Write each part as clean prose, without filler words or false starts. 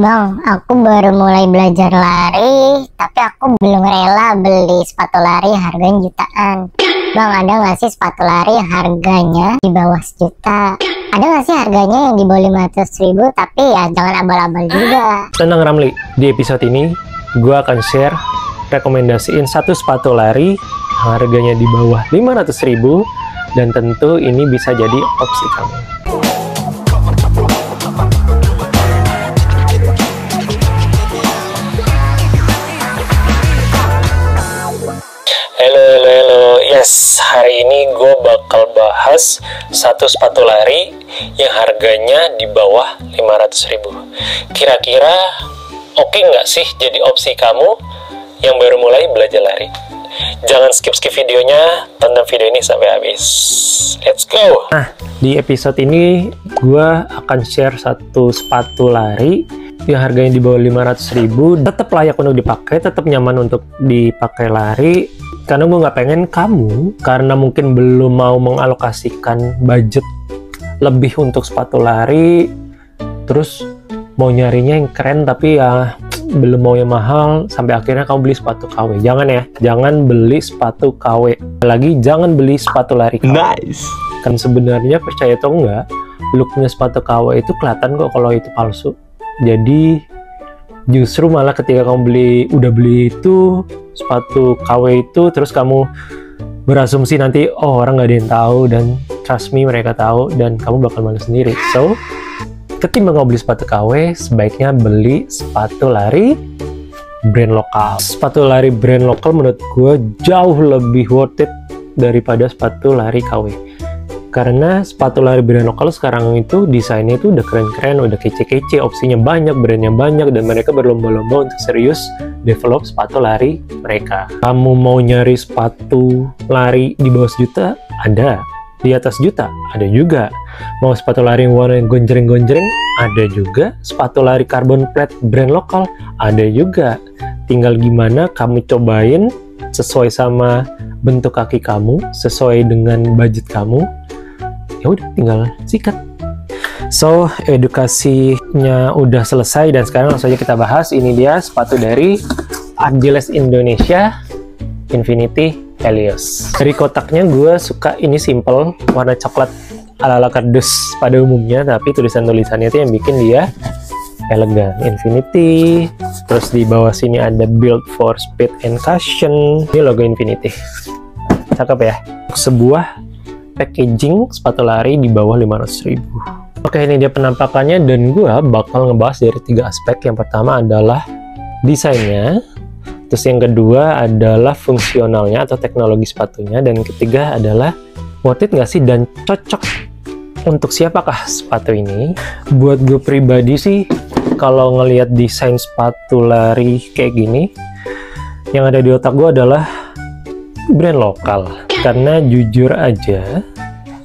Bang, aku baru mulai belajar lari, tapi aku belum rela beli sepatu lari harganya jutaan. Bang, ada nggak sih sepatu lari harganya di bawah sejuta? Ada nggak sih harganya yang di bawah 500.000, tapi ya jangan abal-abal juga. Tenang Ramli, di episode ini gue akan share rekomendasiin satu sepatu lari harganya di bawah 500.000 dan tentu ini bisa jadi opsi kamu. Halo, yes, hari ini gue bakal bahas satu sepatu lari yang harganya di bawah 500.000. Kira-kira oke nggak sih jadi opsi kamu yang baru mulai belajar lari? Jangan skip videonya, tonton video ini sampai habis. Let's go! Nah, di episode ini gue akan share satu sepatu lari yang harganya di bawah 500.000, tetap layak untuk dipakai, tetap nyaman untuk dipakai lari. Karena gue nggak pengen kamu, karena mungkin belum mau mengalokasikan budget lebih untuk sepatu lari, terus mau nyarinya yang keren tapi ya belum mau yang mahal, sampai akhirnya kamu beli sepatu KW. Jangan ya, jangan beli sepatu KW. Lagi jangan beli sepatu lari KW. Nice. Kan sebenarnya percaya atau enggak, looknya sepatu KW itu kelihatan kok kalau itu palsu. Jadi justru malah ketika kamu udah beli itu sepatu KW itu, terus kamu berasumsi nanti oh orang nggak ada yang tahu, dan trust me mereka tahu dan kamu bakal malu sendiri. So ketimbang kamu beli sepatu KW, sebaiknya beli sepatu lari brand lokal. Sepatu lari brand lokal menurut gue jauh lebih worth it daripada sepatu lari KW. Karena sepatu lari brand lokal sekarang itu desainnya itu udah keren-keren, udah kece-kece, opsinya banyak, brandnya banyak, dan mereka berlomba-lomba untuk serius develop sepatu lari mereka. Kamu mau nyari sepatu lari di bawah sejuta? Ada. Di atas juta? Ada juga. Mau sepatu lari yang warna gonjreng-gonjreng? Ada juga. Sepatu lari carbon plate brand lokal? Ada juga. Tinggal gimana kamu cobain sesuai sama bentuk kaki kamu, sesuai dengan budget kamu. Ya udah, tinggal sikat. So, edukasinya udah selesai dan sekarang langsung aja kita bahas. Ini dia sepatu dari Adiles Indonesia, Infinity Helios. Dari kotaknya gue suka ini simple, warna coklat ala-ala kardus pada umumnya, tapi tulisan-tulisannya itu yang bikin dia elegan. Infinity, terus di bawah sini ada build for speed and cushion. Ini logo Infinity. Cakep ya. Sebuah packaging sepatu lari di bawah 500.000. Oke, ini dia penampakannya dan gue bakal ngebahas dari 3 aspek. Yang pertama adalah desainnya, terus yang kedua adalah fungsionalnya atau teknologi sepatunya, dan ketiga adalah worth it nggak sih dan cocok untuk siapakah sepatu ini. Buat gue pribadi sih, kalau ngelihat desain sepatu lari kayak gini, yang ada di otak gue adalah brand lokal. Karena jujur aja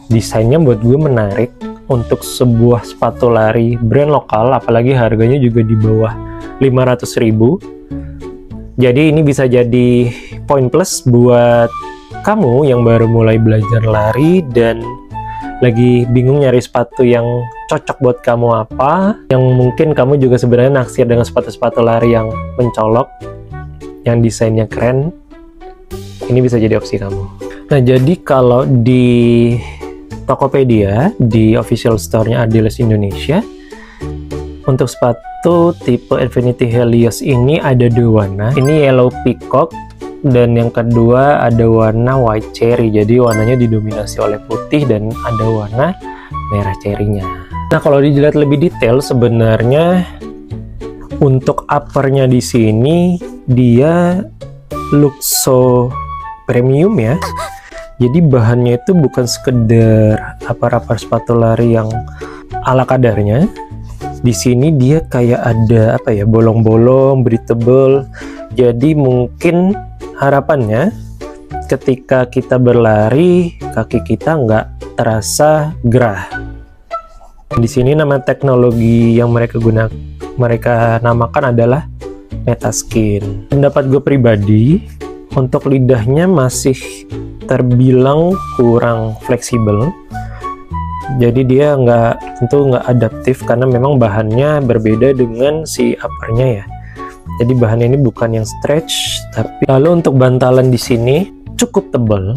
desainnya buat gue menarik untuk sebuah sepatu lari brand lokal, apalagi harganya juga di bawah 500.000. Jadi ini bisa jadi poin plus buat kamu yang baru mulai belajar lari dan lagi bingung nyari sepatu yang cocok buat kamu apa, yang mungkin kamu juga sebenarnya naksir dengan sepatu-sepatu lari yang mencolok, yang desainnya keren. Ini bisa jadi opsi kamu. Nah, jadi kalau di Tokopedia, di official store-nya Adiles Indonesia, untuk sepatu tipe Infinity Helios ini ada 2 warna. Ini yellow peacock, dan yang kedua ada warna white cherry. Jadi warnanya didominasi oleh putih dan ada warna merah cherry-nya. Nah, kalau dilihat lebih detail, sebenarnya untuk uppernya di sini dia look so premium ya. Jadi bahannya itu bukan sekedar upper sepatu lari yang ala kadarnya. Di sini dia kayak ada apa ya, bolong-bolong, breathable. Jadi mungkin harapannya ketika kita berlari, kaki kita nggak terasa gerah. Di sini nama teknologi yang mereka namakan adalah Metaskin. Pendapat gue pribadi, untuk lidahnya masih terbilang kurang fleksibel. Jadi dia tentu nggak adaptif karena memang bahannya berbeda dengan si uppernya ya. Jadi bahannya ini bukan yang stretch, tapi lalu untuk bantalan di sini cukup tebal,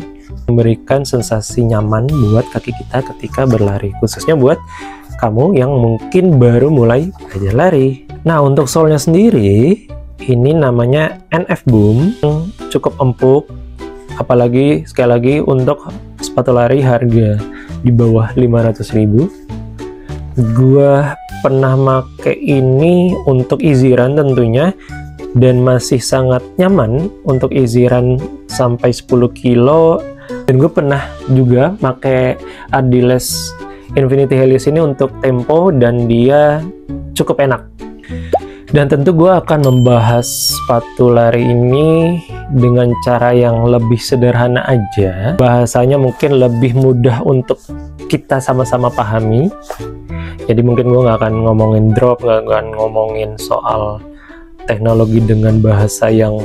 memberikan sensasi nyaman buat kaki kita ketika berlari, khususnya buat kamu yang mungkin baru mulai belajar lari. Nah, untuk solnya sendiri ini namanya NF Boom, cukup empuk, apalagi sekali lagi untuk sepatu lari harga di bawah 500.000. Gua pernah make ini untuk easy run tentunya, dan masih sangat nyaman untuk easy run sampai 10 kilo. Dan gue pernah juga pakai Adidas Infinity Helios ini untuk tempo, dan dia cukup enak. Dan tentu gue akan membahas sepatu lari ini dengan cara yang lebih sederhana aja. Bahasanya mungkin lebih mudah untuk kita sama-sama pahami. Jadi mungkin gue nggak akan ngomongin drop, nggak akan ngomongin soal teknologi dengan bahasa yang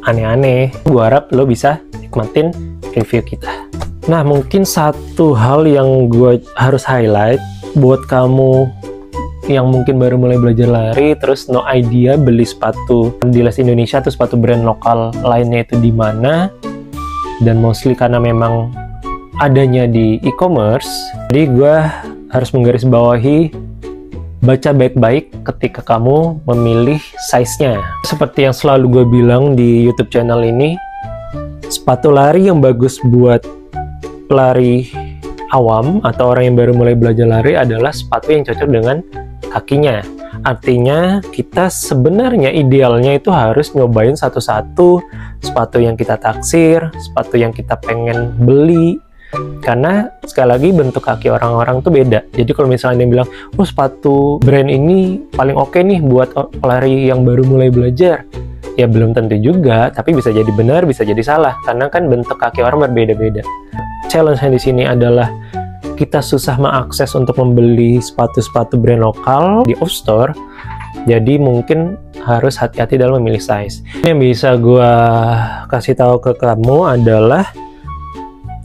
aneh-aneh. Gue harap lo bisa nikmatin review kita. Nah, mungkin satu hal yang gue harus highlight buat kamu yang mungkin baru mulai belajar lari, terus no idea beli sepatu Adidas Indonesia atau sepatu brand lokal lainnya itu di mana, dan mostly karena memang adanya di e-commerce. Jadi gue harus menggarisbawahi, baca baik-baik ketika kamu memilih size-nya. Seperti yang selalu gue bilang di YouTube channel ini, sepatu lari yang bagus buat pelari awam atau orang yang baru mulai belajar lari adalah sepatu yang cocok dengan kakinya. Artinya kita sebenarnya idealnya itu harus nyobain satu-satu sepatu yang kita taksir, sepatu yang kita pengen beli, karena sekali lagi bentuk kaki orang-orang tuh beda. Jadi kalau misalnya dia bilang, oh sepatu brand ini paling oke nih buat pelari yang baru mulai belajar, ya belum tentu juga, tapi bisa jadi benar, bisa jadi salah, karena kan bentuk kaki orang berbeda-beda. Challenge-nya di sini adalah kita susah mengakses untuk membeli sepatu-sepatu brand lokal di off-store, jadi mungkin harus hati-hati dalam memilih size. Yang bisa gue kasih tahu ke kamu adalah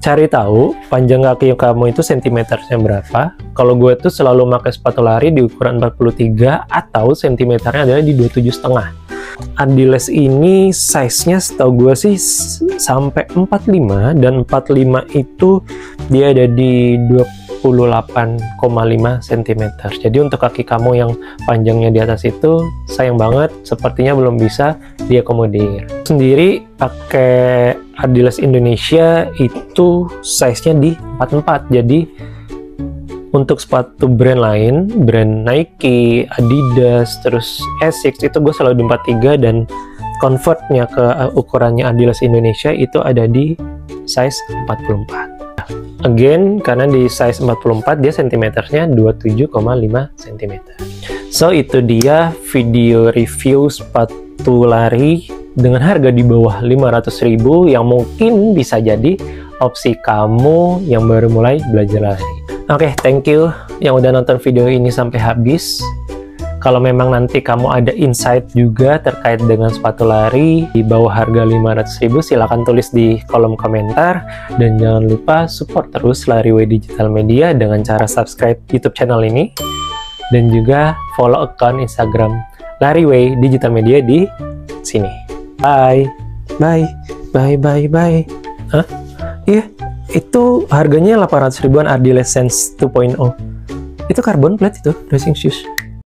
cari tahu panjang kaki kamu itu sentimeternya berapa. Kalau gue tuh selalu pakai sepatu lari di ukuran 43 atau sentimeternya adalah di 27,5. Adidas ini size-nya setahu gue sih sampai 45, dan 45 itu dia ada di 28,5 cm. Jadi untuk kaki kamu yang panjangnya di atas itu sayang banget, sepertinya belum bisa diakomodir. Sendiri pakai Adidas Indonesia itu size-nya di 44. Jadi untuk sepatu brand lain, brand Nike, Adidas, terus Asics, itu gue selalu di 43, dan convertnya ke ukurannya Adidas Indonesia itu ada di size 44. Again, karena di size 44 dia sentimeternya 27,5 cm. So itu dia video review sepatu lari dengan harga di bawah 500.000 yang mungkin bisa jadi opsi kamu yang baru mulai belajar lari. Oke, thank you yang udah nonton video ini sampai habis. Kalau memang nanti kamu ada insight juga terkait dengan sepatu lari di bawah harga 500.000, silahkan tulis di kolom komentar. Dan jangan lupa support terus Lariway Digital Media dengan cara subscribe YouTube channel ini, dan juga follow account Instagram Lariway Digital Media di sini. Bye, bye, bye, bye, bye. Hah? Iya. Itu harganya 800 ribuan Adidas Sense 2.0. Itu carbon plate itu, racing shoes.